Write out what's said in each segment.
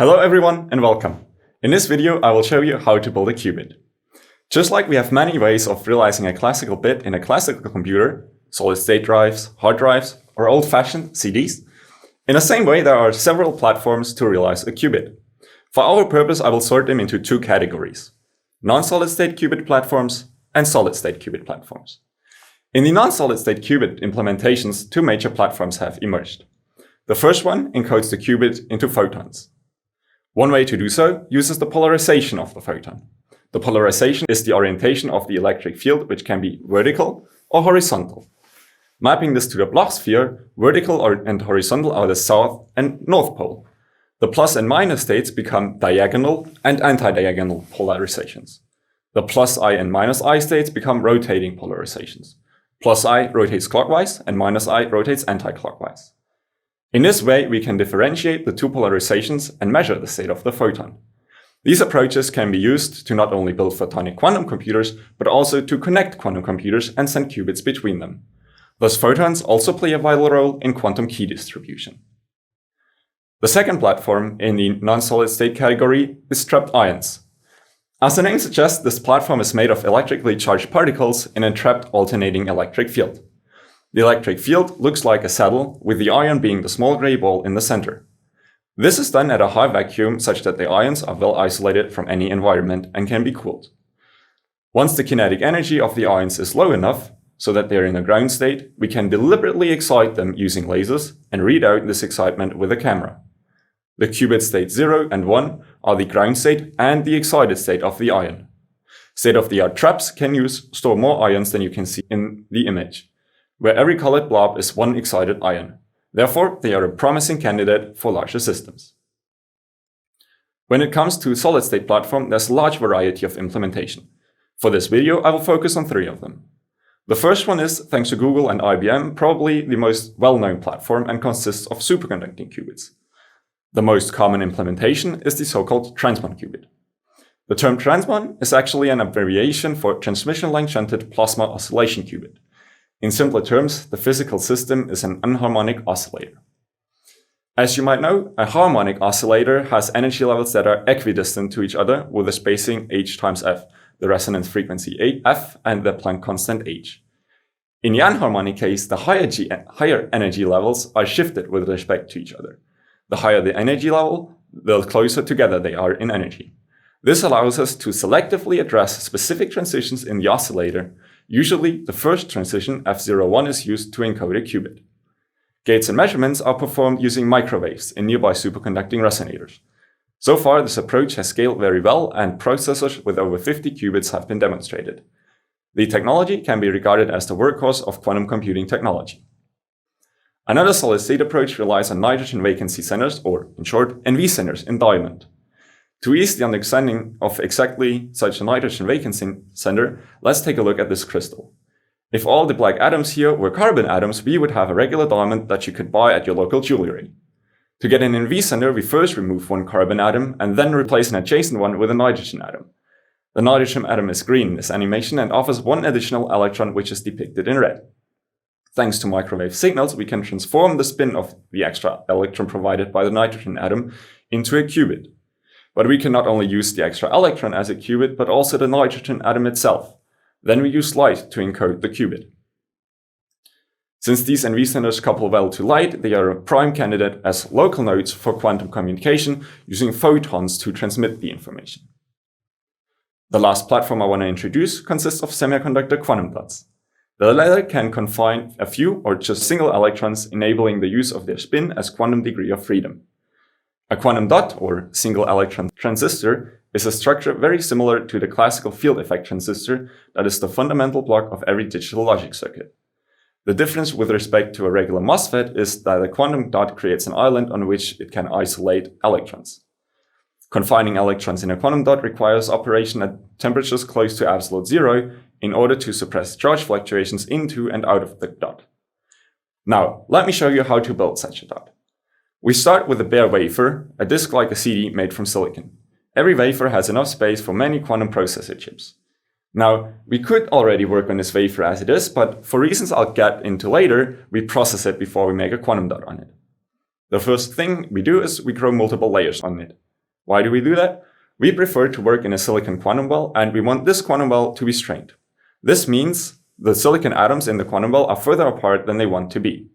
Hello everyone and welcome. In this video I will show you how to build a qubit. Just like we have many ways of realizing a classical bit in a classical computer, solid-state drives, hard drives, or old-fashioned CDs, in the same way there are several platforms to realize a qubit. For our purpose I will sort them into two categories: non-solid-state qubit platforms and solid-state qubit platforms. In the non-solid-state qubit implementations, two major platforms have emerged. The first one encodes the qubit into photons. One way to do so uses the polarization of the photon. The polarization is the orientation of the electric field, which can be vertical or horizontal. Mapping this to the Bloch sphere, vertical and horizontal are the south and north pole. The plus and minus states become diagonal and anti-diagonal polarizations. The plus I and minus I states become rotating polarizations. Plus I rotates clockwise and minus I rotates anti-clockwise. In this way, we can differentiate the two polarizations and measure the state of the photon. These approaches can be used to not only build photonic quantum computers, but also to connect quantum computers and send qubits between them. Thus, photons also play a vital role in quantum key distribution. The second platform in the non-solid state category is trapped ions. As the name suggests, this platform is made of electrically charged particles in a trapped alternating electric field. The electric field looks like a saddle, with the ion being the small gray ball in the center. This is done at a high vacuum such that the ions are well isolated from any environment and can be cooled. Once the kinetic energy of the ions is low enough, so that they are in a ground state, we can deliberately excite them using lasers and read out this excitement with a camera. The qubit state 0 and 1 are the ground state and the excited state of the ion. State-of-the-art traps can store more ions than you can see in the image, where every colored blob is one excited ion. Therefore, they are a promising candidate for larger systems. When it comes to solid-state platform, there's a large variety of implementation. For this video, I will focus on three of them. The first one is, thanks to Google and IBM, probably the most well-known platform and consists of superconducting qubits. The most common implementation is the so-called transmon qubit. The term transmon is actually an abbreviation for transmission line shunted plasma oscillation qubit. In simpler terms, the physical system is an anharmonic oscillator. As you might know, a harmonic oscillator has energy levels that are equidistant to each other with a spacing h times f, the resonance frequency f, and the Planck constant h. In the anharmonic case, the higher energy levels are shifted with respect to each other. The higher the energy level, the closer together they are in energy. This allows us to selectively address specific transitions in the oscillator. Usually, the first transition, F01, is used to encode a qubit. Gates and measurements are performed using microwaves in nearby superconducting resonators. So far, this approach has scaled very well, and processors with over 50 qubits have been demonstrated. The technology can be regarded as the workhorse of quantum computing technology. Another solid-state approach relies on nitrogen vacancy centers, or in short, NV centers in diamond. To ease the understanding of exactly such a nitrogen vacancy center, let's take a look at this crystal. If all the black atoms here were carbon atoms, we would have a regular diamond that you could buy at your local jewelry. To get an NV center, we first remove one carbon atom and then replace an adjacent one with a nitrogen atom. The nitrogen atom is green in this animation and offers one additional electron, which is depicted in red. Thanks to microwave signals, we can transform the spin of the extra electron provided by the nitrogen atom into a qubit. But we can not only use the extra electron as a qubit, but also the nitrogen atom itself. Then we use light to encode the qubit. Since these NV centers couple well to light, they are a prime candidate as local nodes for quantum communication using photons to transmit the information. The last platform I want to introduce consists of semiconductor quantum dots. The latter can confine a few or just single electrons, enabling the use of their spin as quantum degree of freedom. A quantum dot, or single electron transistor, is a structure very similar to the classical field effect transistor that is the fundamental block of every digital logic circuit. The difference with respect to a regular MOSFET is that a quantum dot creates an island on which it can isolate electrons. Confining electrons in a quantum dot requires operation at temperatures close to absolute zero in order to suppress charge fluctuations into and out of the dot. Now, let me show you how to build such a dot. We start with a bare wafer, a disk like a CD made from silicon. Every wafer has enough space for many quantum processor chips. Now, we could already work on this wafer as it is, but for reasons I'll get into later, we process it before we make a quantum dot on it. The first thing we do is we grow multiple layers on it. Why do we do that? We prefer to work in a silicon quantum well, and we want this quantum well to be strained. This means the silicon atoms in the quantum well are further apart than they want to be.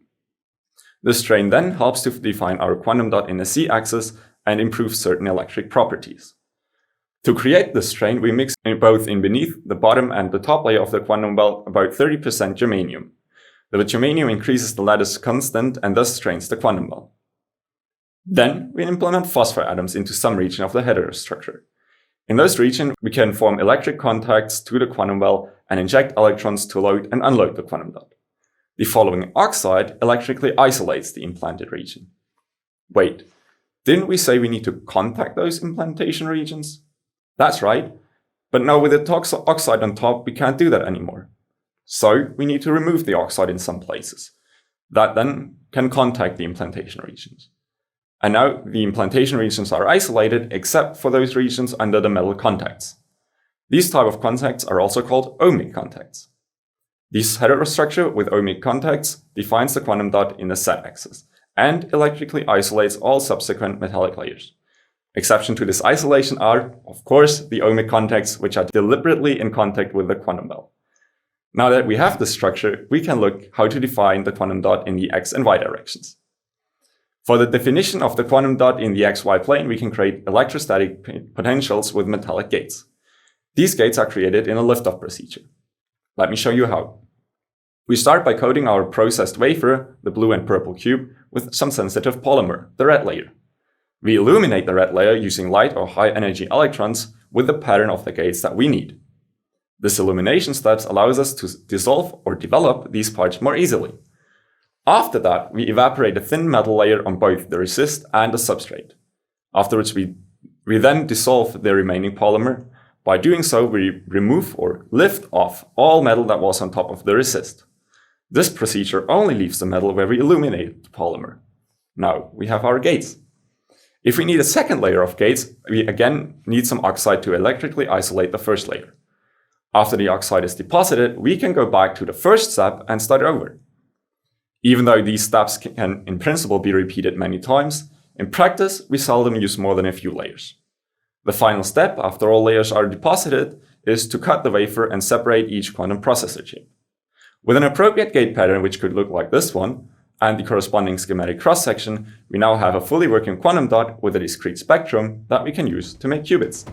This strain then helps to define our quantum dot in the z-axis and improve certain electric properties. To create this strain, we mix both in beneath the bottom and the top layer of the quantum well about 30% germanium. The germanium increases the lattice constant and thus strains the quantum well. Then we implement phosphor atoms into some region of the heterostructure. In those regions, we can form electric contacts to the quantum well and inject electrons to load and unload the quantum dot. The following oxide electrically isolates the implanted region. Wait, didn't we say we need to contact those implantation regions? That's right, but now with the oxide on top, we can't do that anymore. So we need to remove the oxide in some places. That then can contact the implantation regions. And now the implantation regions are isolated except for those regions under the metal contacts. These type of contacts are also called ohmic contacts. This heterostructure with ohmic contacts defines the quantum dot in the z-axis and electrically isolates all subsequent metallic layers. Exception to this isolation are, of course, the ohmic contacts, which are deliberately in contact with the quantum well. Now that we have this structure, we can look how to define the quantum dot in the x and y directions. For the definition of the quantum dot in the xy plane, we can create electrostatic potentials with metallic gates. These gates are created in a liftoff procedure. Let me show you how. We start by coating our processed wafer, the blue and purple cube, with some sensitive polymer, the red layer. We illuminate the red layer using light or high energy electrons with the pattern of the gates that we need. This illumination steps allows us to dissolve or develop these parts more easily. After that, we evaporate a thin metal layer on both the resist and the substrate. Afterwards, we then dissolve the remaining polymer. By doing so, we remove or lift off all metal that was on top of the resist. This procedure only leaves the metal where we illuminate the polymer. Now we have our gates. If we need a second layer of gates, we again need some oxide to electrically isolate the first layer. After the oxide is deposited, we can go back to the first step and start over. Even though these steps can in principle be repeated many times, in practice we seldom use more than a few layers. The final step, after all layers are deposited, is to cut the wafer and separate each quantum processor chip. With an appropriate gate pattern, which could look like this one, and the corresponding schematic cross-section, we now have a fully working quantum dot with a discrete spectrum that we can use to make qubits.